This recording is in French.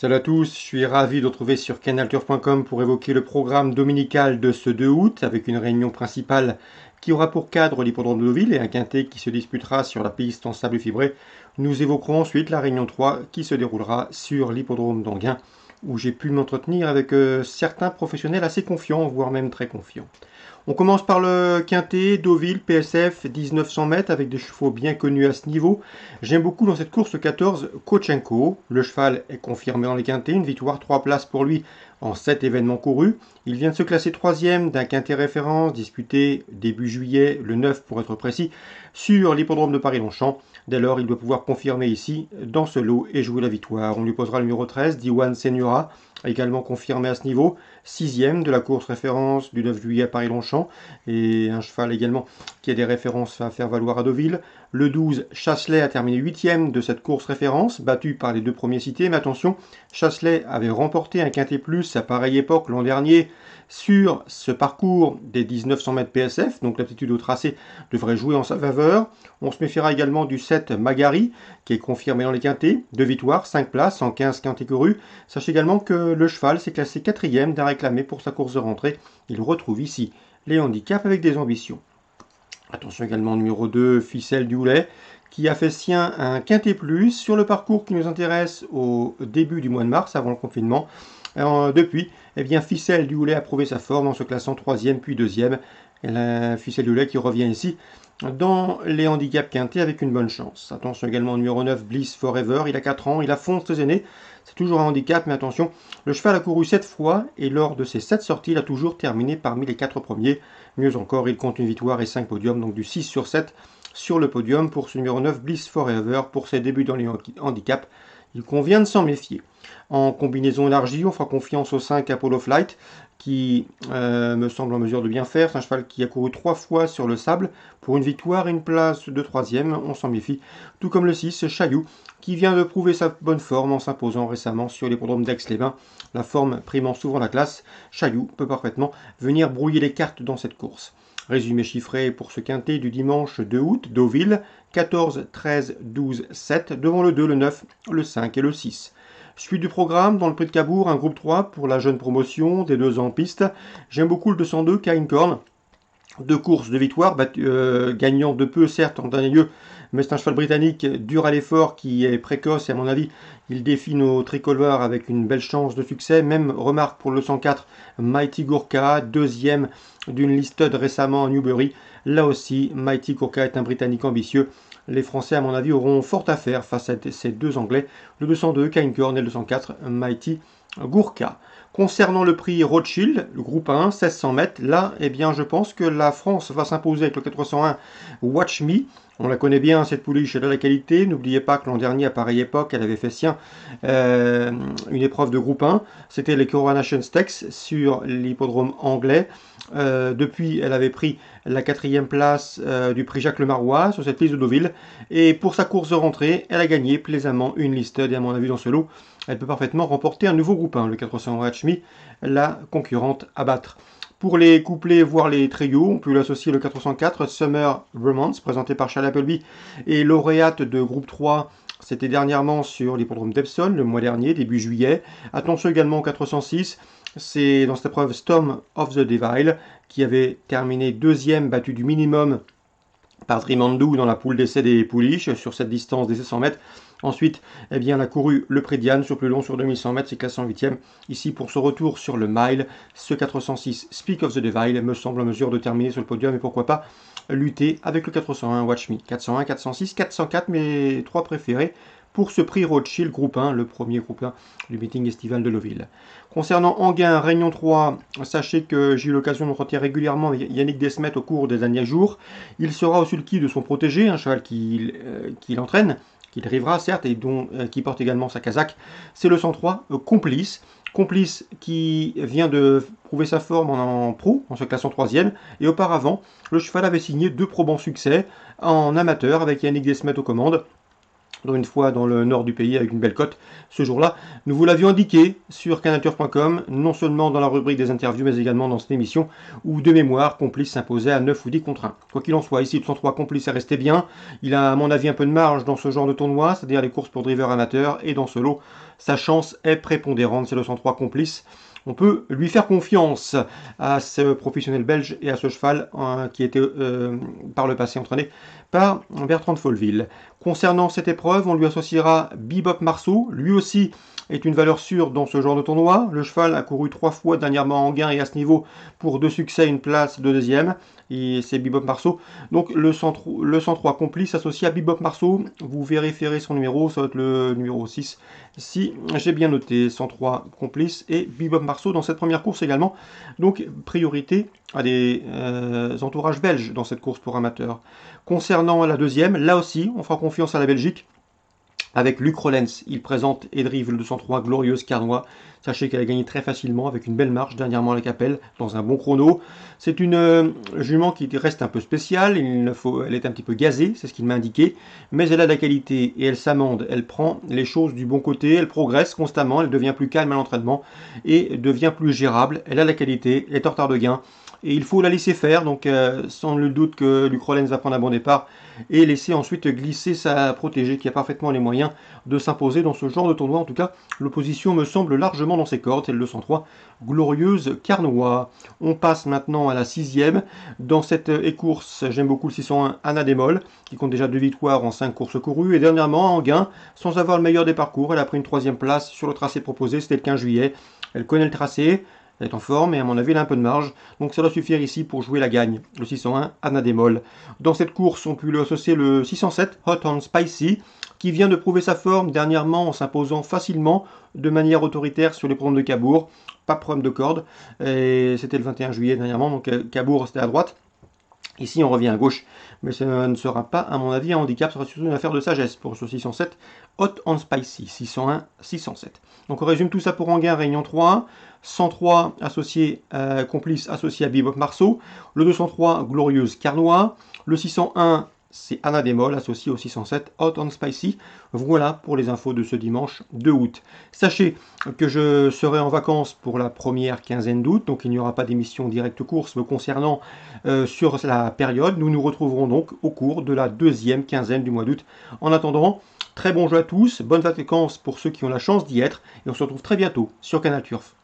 Salut à tous, je suis ravi de vous retrouver sur canalturf.com pour évoquer le programme dominical de ce 2 août avec une réunion principale qui aura pour cadre l'hippodrome de Deauville et un quintet qui se disputera sur la piste en sable fibré. Nous évoquerons ensuite la réunion 3 qui se déroulera sur l'hippodrome d'Anguin où j'ai pu m'entretenir avec certains professionnels assez confiants, voire même très confiants. On commence par le quintet, Deauville, PSF, 1900 mètres avec des chevaux bien connus à ce niveau. J'aime beaucoup dans cette course le 14, Kochenko. Le cheval est confirmé dans les quintets, une victoire, 3 places pour lui en 7 événements courus. Il vient de se classer 3e d'un quintet référence disputé début juillet, le 9 pour être précis, sur l'hippodrome de Paris-Longchamp. Dès lors, il doit pouvoir confirmer ici dans ce lot et jouer la victoire. On lui posera le numéro 13, Diwan Senora, également confirmé à ce niveau, 6e de la course référence du 9 juillet à Paris-Longchamp, et un cheval également qui a des références à faire valoir à Deauville. Le 12, Chasselet a terminé 8e de cette course référence, battu par les deux premiers cités, mais attention, Chasselet avait remporté un quintet plus à pareille époque l'an dernier sur ce parcours des 1900 mètres PSF, donc l'aptitude au tracé devrait jouer en sa faveur. On se méfiera également du 7 Magari, qui est confirmé dans les quintets, 2 victoires, 5 places en 15 quintets courus. Sachez également que le cheval s'est classé 4e d'un réclamé pour sa course de rentrée. Il retrouve ici les handicaps avec des ambitions. Attention également numéro 2, Ficelle du Houlet, qui a fait sien un quintet plus sur le parcours qui nous intéresse au début du mois de mars, avant le confinement. Depuis, Ficelle du Houlet a prouvé sa forme en se classant 3e puis 2e. Ficelle du Houlet qui revient ici dans les handicaps quintés avec une bonne chance. Attention également au numéro 9, Bliss Forever, il a 4 ans, il affonce ses aînés. C'est toujours un handicap, mais attention, le cheval a couru 7 fois et lors de ces 7 sorties, il a toujours terminé parmi les 4 premiers. Mieux encore, il compte une victoire et 5 podiums, donc du 6 sur 7 sur le podium pour ce numéro 9, Bliss Forever, pour ses débuts dans les handicaps. Il convient de s'en méfier. En combinaison élargie, on fera confiance au 5 Apollo Flight, qui me semble en mesure de bien faire. C'est un cheval qui a couru 3 fois sur le sable pour une victoire et une place de 3e, on s'en méfie. Tout comme le 6, Chaillou, qui vient de prouver sa bonne forme en s'imposant récemment sur l'hippodrome d'Aix-les-Bains. La forme primant souvent la classe, Chaillou peut parfaitement venir brouiller les cartes dans cette course. Résumé chiffré pour ce quintet du dimanche 2 août, Deauville, 14, 13, 12, 7, devant le 2, le 9, le 5 et le 6. Suite du programme, dans le prix de Cabourg, un groupe 3 pour la jeune promotion des 2 ans en piste. J'aime beaucoup le 202, Caincorn. 2 courses de victoire, gagnant de peu certes en dernier lieu, mais c'est un cheval britannique dur à l'effort qui est précoce et à mon avis il défie nos tricolores avec une belle chance de succès. Même remarque pour le 104 Mighty Gourka, 2e d'une listed récemment à Newbury. Là aussi Mighty Gourka est un britannique ambitieux. Les Français à mon avis auront fort à faire face à ces 2 Anglais, le 202 Caincorn et le 204 Mighty Gourka. Concernant le prix Rothschild, le groupe 1, 1600 mètres, là, je pense que la France va s'imposer avec le 401 Watch Me. On la connaît bien, cette pouliche, elle a la qualité. N'oubliez pas que l'an dernier, à pareille époque, elle avait fait sien une épreuve de groupe 1. C'était les Coronation Stakes sur l'hippodrome anglais. Depuis, elle avait pris la 4e place du prix Jacques Lemarois sur cette liste de Deauville. Et pour sa course de rentrée, elle a gagné plaisamment une listed. Et à mon avis, dans ce lot, elle peut parfaitement remporter un nouveau groupe 1, le 400 Watch Me, la concurrente à battre. Pour les couplets, voire les trios, on peut l'associer le 404 Summer Romance, présenté par Charles Appleby, et lauréate de groupe 3. C'était dernièrement sur l'hippodrome d'Epsom, le mois dernier, début juillet. Attention également au 406, c'est dans cette épreuve Storm of the Devil, qui avait terminé 2e, battu du minimum par Trimandou dans la poule d'essai des pouliches sur cette distance des 100 mètres. Ensuite, elle a couru le prix Diane sur plus long sur 2100 mètres, c'est classé en 8e. Ici, pour ce retour sur le mile, ce 406 Speak of the Devil me semble en mesure de terminer sur le podium et pourquoi pas lutter avec le 401 Watch Me. 401, 406, 404, mes 3 préférés pour ce prix Rothschild groupe 1, le premier groupe 1 du meeting estival de Deauville. Concernant Anguin, Réunion 3, sachez que j'ai eu l'occasion de m'entretenir régulièrement avec Yannick Desmet au cours des derniers jours. Il sera au sulky de son protégé, un cheval qui l'entraîne, qui dérivera certes et qui porte également sa casaque. C'est le 103 Complice. Complice qui vient de prouver sa forme en pro, en se classant 3e. Et auparavant, le cheval avait signé 2 probants succès en amateur avec Yannick Desmet aux commandes. dans une fois dans le nord du pays avec une belle cote ce jour-là. Nous vous l'avions indiqué sur canalturf.com, non seulement dans la rubrique des interviews, mais également dans cette émission où de mémoire, Complice s'imposait à 9 ou 10 contre 1. Quoi qu'il en soit, ici, le 103 Complice est resté bien. Il a, à mon avis, un peu de marge dans ce genre de tournoi, c'est-à-dire les courses pour driver amateurs, et dans ce lot, sa chance est prépondérante, c'est le 103 Complice. On peut lui faire confiance à ce professionnel belge et à ce cheval qui était par le passé entraîné par Bertrand de Folleville. Concernant cette épreuve, on lui associera Bebop Marceau, lui aussi est une valeur sûre dans ce genre de tournoi. Le cheval a couru 3 fois dernièrement en gain et à ce niveau pour 2 succès, une place de deuxième. Et c'est Bebop Marceau. Donc le 103 Complice associé à Bebop Marceau. Vous vérifierez son numéro, ça va être le numéro 6. Si j'ai bien noté 103 Complice et Bebop Marceau dans cette première course également. Donc priorité à des entourages belges dans cette course pour amateurs. Concernant la deuxième, là aussi, on fera confiance à la Belgique. Avec Luc Rollens, il présente et drive le 203 Glorieuse Carnois. Sachez qu'elle a gagné très facilement avec une belle marche dernièrement à la Capelle dans un bon chrono. C'est une jument qui reste un peu spéciale, elle est un petit peu gazée, c'est ce qu'il m'a indiqué, mais elle a de la qualité et elle s'amende, elle prend les choses du bon côté, elle progresse constamment, elle devient plus calme à l'entraînement et devient plus gérable. Elle a la qualité, elle est en retard de gain. Et il faut la laisser faire, donc sans le doute que Luc Rollens va prendre un bon départ et laisser ensuite glisser sa protégée qui a parfaitement les moyens de s'imposer dans ce genre de tournoi. En tout cas, l'opposition me semble largement dans ses cordes, c'est le 203 Glorieuse Carnois. On passe maintenant à la 6e. Dans cette course, j'aime beaucoup le 601 Anna Demol, qui compte déjà 2 victoires en 5 courses courues, et dernièrement en gain, sans avoir le meilleur des parcours, elle a pris une 3e place sur le tracé proposé, c'était le 15 juillet. Elle connaît le tracé, elle est en forme et à mon avis elle a un peu de marge, donc ça doit suffire ici pour jouer la gagne. Le 601 Anna Demol. Dans cette course, on peut lui associer le 607 Hot and Spicy, qui vient de prouver sa forme dernièrement en s'imposant facilement de manière autoritaire sur les programmes de Cabourg. Pas de problème de corde, et c'était le 21 juillet dernièrement, donc Cabourg c'était à droite. Ici, on revient à gauche, mais ce ne sera pas, à mon avis, un handicap, ce sera surtout une affaire de sagesse pour ce 607 Hot and Spicy, 601, 607. Donc on résume tout ça pour Anguin, Réunion 3, 103 associé, Complice associé à Bebop Marceau, le 203 Glorieuse Carnois, le 601 c'est Anna Demol associé au 607 Hot and Spicy. Voilà pour les infos de ce dimanche 2 août. Sachez que je serai en vacances pour la première quinzaine d'août, donc il n'y aura pas d'émission directe course me concernant sur la période. Nous nous retrouverons donc au cours de la deuxième quinzaine du mois d'août. En attendant, très bon jeu à tous, bonnes vacances pour ceux qui ont la chance d'y être, et on se retrouve très bientôt sur Canal Turf.